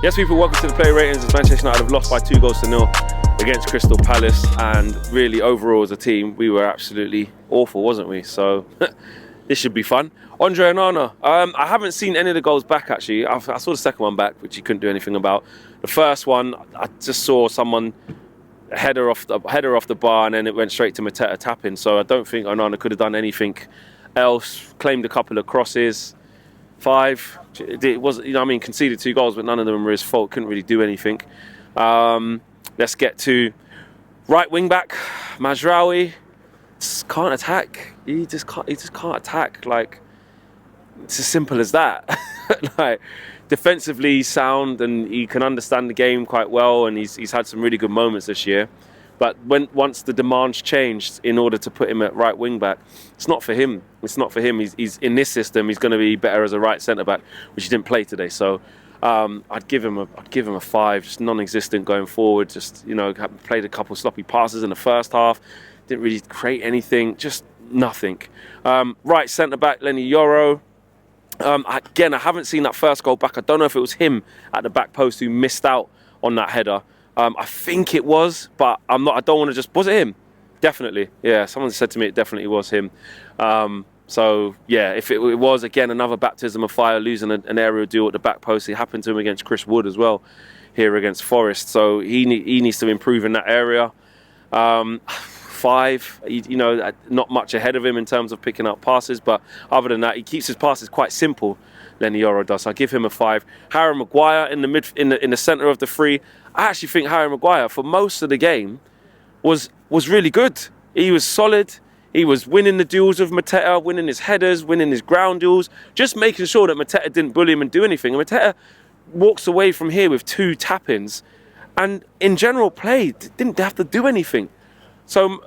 Yes, people, welcome to the player ratings. As Manchester United have lost by 2-0 against Crystal Palace, and really overall as a team, we were absolutely awful, wasn't we? So this should be fun. Andre Onana, I haven't seen any of the goals back actually. I saw the second one back, which he couldn't do anything about. The first one, I just saw someone header off the bar, and then it went straight to Mateta tapping. So I don't think Onana could have done anything else. Claimed a couple of crosses. 5. It was, conceded 2 goals, but none of them were his fault. Couldn't really do anything. Let's get to right wing back, Mazraoui. Just can't attack. He just can't attack. Like, it's as simple as that. Like, defensively sound, and he can understand the game quite well, and he's had some really good moments this year. But once the demands changed in order to put him at right wing back, it's not for him. It's not for him. He's in this system. He's going to be better as a right centre back, which he didn't play today. So I'd give him a 5, just non-existent going forward. Just played a couple sloppy passes in the first half. Didn't really create anything. Just nothing. Right centre back Lenny Yoro. Again, I haven't seen that first goal back. I don't know if it was him at the back post who missed out on that header. I think it was, but I don't want to just... Was it him? Definitely. Yeah, someone said to me it definitely was him. So, yeah, if it was, again, another baptism of fire, losing an aerial duel at the back post. It happened to him against Chris Wood as well, here against Forest. So he needs to improve in that area. 5, not much ahead of him in terms of picking up passes, but other than that, he keeps his passes quite simple. Lenny Yoro does. So I give him a 5. Harry Maguire in the centre of the 3. I actually think Harry Maguire for most of the game was really good. He was solid. He was winning the duels with Mateta, winning his headers, winning his ground duels, just making sure that Mateta didn't bully him and do anything. And Mateta walks away from here with 2 tap-ins, and in general play didn't have to do anything. So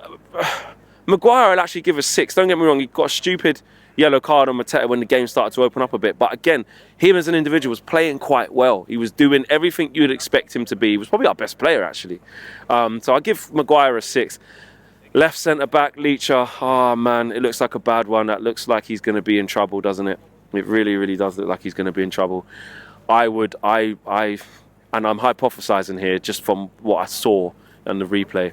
Maguire, I'll actually give a 6. Don't get me wrong, he got a stupid yellow card on Mateta when the game started to open up a bit. But again, him as an individual was playing quite well. He was doing everything you'd expect him to be. He was probably our best player, actually. So I give Maguire a 6. Left centre-back, Leacher. Oh, man, it looks like a bad one. That looks like he's going to be in trouble, doesn't it? It really, really does look like he's going to be in trouble. And I'm hypothesising here just from what I saw on the replay,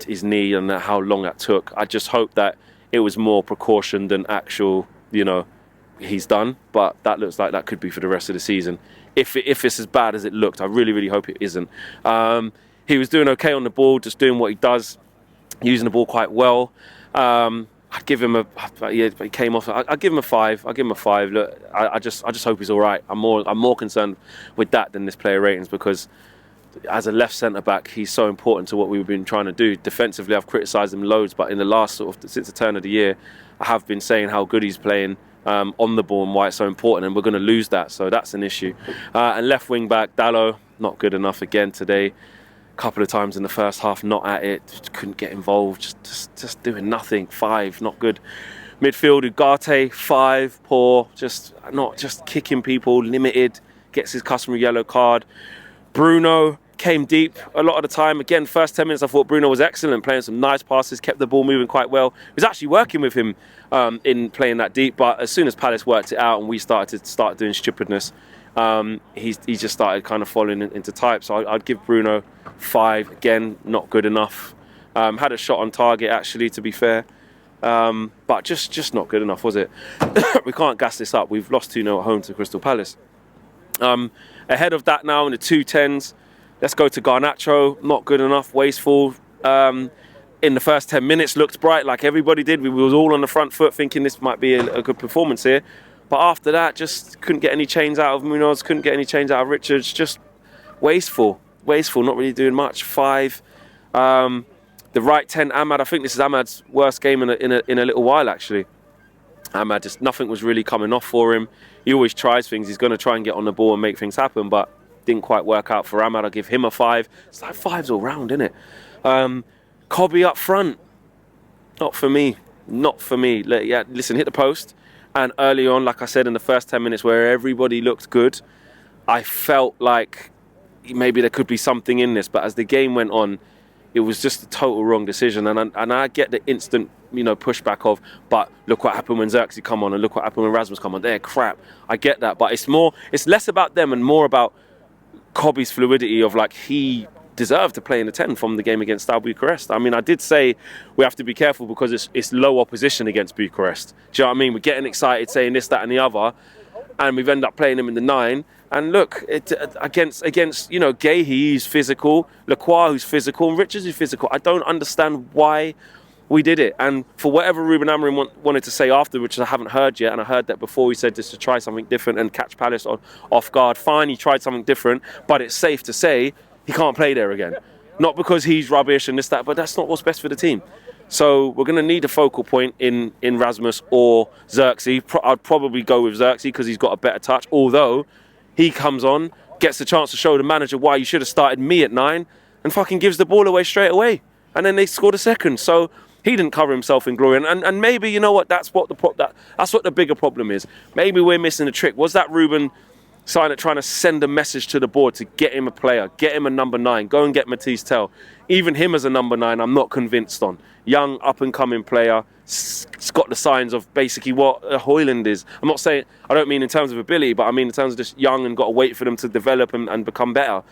his knee and how long that took. I just hope that it was more precaution than actual, he's done. But that looks like that could be for the rest of the season. If it's as bad as it looked, I really, really hope it isn't. He was doing okay on the ball, just doing what he does, using the ball quite well. I'd give him he came off. I'd give him a 5. I'll give him a 5. Look, I just hope he's all right. I'm more concerned with that than this player ratings, because as a left centre-back, he's so important to what we've been trying to do. Defensively, I've criticised him loads, but in the last since the turn of the year, I have been saying how good he's playing on the ball and why it's so important, and we're going to lose that, so that's an issue. And left wing-back, Dalot, not good enough again today. A couple of times in the first half, not at it, just couldn't get involved, just doing nothing. 5, not good. Midfield, Ugarte, 5, poor, just kicking people, limited, gets his customary yellow card. Bruno came deep a lot of the time. Again, first 10 minutes I thought Bruno was excellent, playing some nice passes, kept the ball moving quite well. It was actually working with him in playing that deep, but as soon as Palace worked it out and we started doing stupidness, he just started kind of falling into type. So I'd give Bruno 5. Again, not good enough. Had a shot on target, actually, to be fair. But just not good enough, was it? We can't gas this up. We've lost 2-0 at home to Crystal Palace. Ahead of that now in the 2-10s, let's go to Garnacho. Not good enough, wasteful. In the first 10 minutes, looked bright like everybody did. We was all on the front foot thinking this might be a good performance here. But after that, just couldn't get any change out of Munoz, couldn't get any change out of Richards. Just wasteful, not really doing much. 5. The right 10, Ahmad. I think this is Ahmad's worst game in a little while, actually. Ahmad, just nothing was really coming off for him. He always tries things. He's going to try and get on the ball and make things happen, but didn't quite work out for Ahmad. I'll give him a 5. It's like 5s all round, isn't it? Cobby up front. Not for me. Yeah, listen, hit the post. And early on, like I said, in the first 10 minutes where everybody looked good, I felt like maybe there could be something in this. But as the game went on, it was just a total wrong decision. And I get the instant, pushback of, but look what happened when Xerxes come on, and look what happened when Rasmus come on. They're crap. I get that. But it's less about them and more about Kobe's fluidity of like he deserved to play in the 10 from the game against Steaua Bucharest. I mean, I did say we have to be careful because it's low opposition against Bucharest. Do you know what I mean? We're getting excited saying this, that and the other, and we've ended up playing him in the 9. And look, against Gahey, who's physical, Lacroix, who's physical, and Richards, who's physical. I don't understand why we did it. And for whatever Ruben Amorim wanted to say after, which I haven't heard yet, and I heard that before, he said just to try something different and catch Palace off guard. Fine, he tried something different, but it's safe to say he can't play there again. Not because he's rubbish and this, that, but that's not what's best for the team. So we're going to need a focal point in Rasmus or Xerxes. I'd probably go with Xerxes because he's got a better touch, although he comes on, gets the chance to show the manager why you should have started me at 9, and fucking gives the ball away straight away. And then they scored a second. So he didn't cover himself in glory. And maybe, you know what, that's what the bigger problem is. Maybe we're missing the trick. Was that Ruben trying to send a message to the board to get him a player, get him a number 9, go and get Matisse Tell? Even him as a number 9, I'm not convinced on. Young, up-and-coming player, it's got the signs of basically what Højlund is. I'm not saying, I don't mean in terms of ability, but I mean in terms of just young and got to wait for them to develop and become better.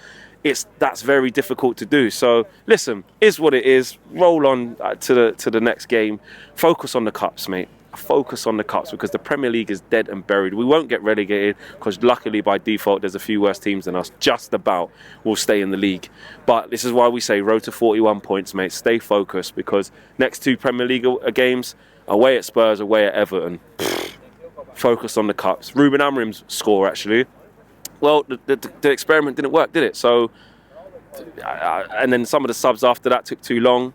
That's very difficult to do. So listen, is what it is. Roll on to the next game. Focus on the cups, mate. Focus on the cups because the Premier League is dead and buried. We won't get relegated because luckily by default there's a few worse teams than us. Just about will stay in the league. But this is why we say road to 41 points, mate. Stay focused because next 2 Premier League games, away at Spurs, away at Everton. Focus on the cups. Ruben Amorim's score actually. Well, the experiment didn't work, did it? So, and then some of the subs after that took too long.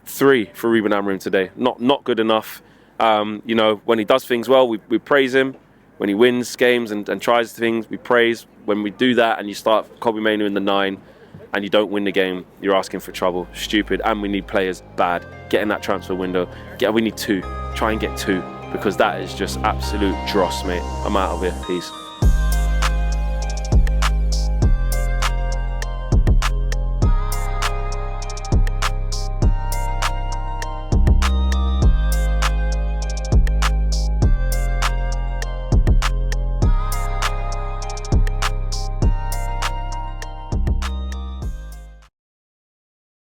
3 for Ruben Amorim today. Not good enough. When he does things well, we praise him. When he wins games and tries things, we praise. When we do that and you start Kobe Mainoo in the 9 and you don't win the game, you're asking for trouble. Stupid. And we need players bad. Get in that transfer window. We need 2. Try and get 2 because that is just absolute dross, mate. I'm out of here. Peace.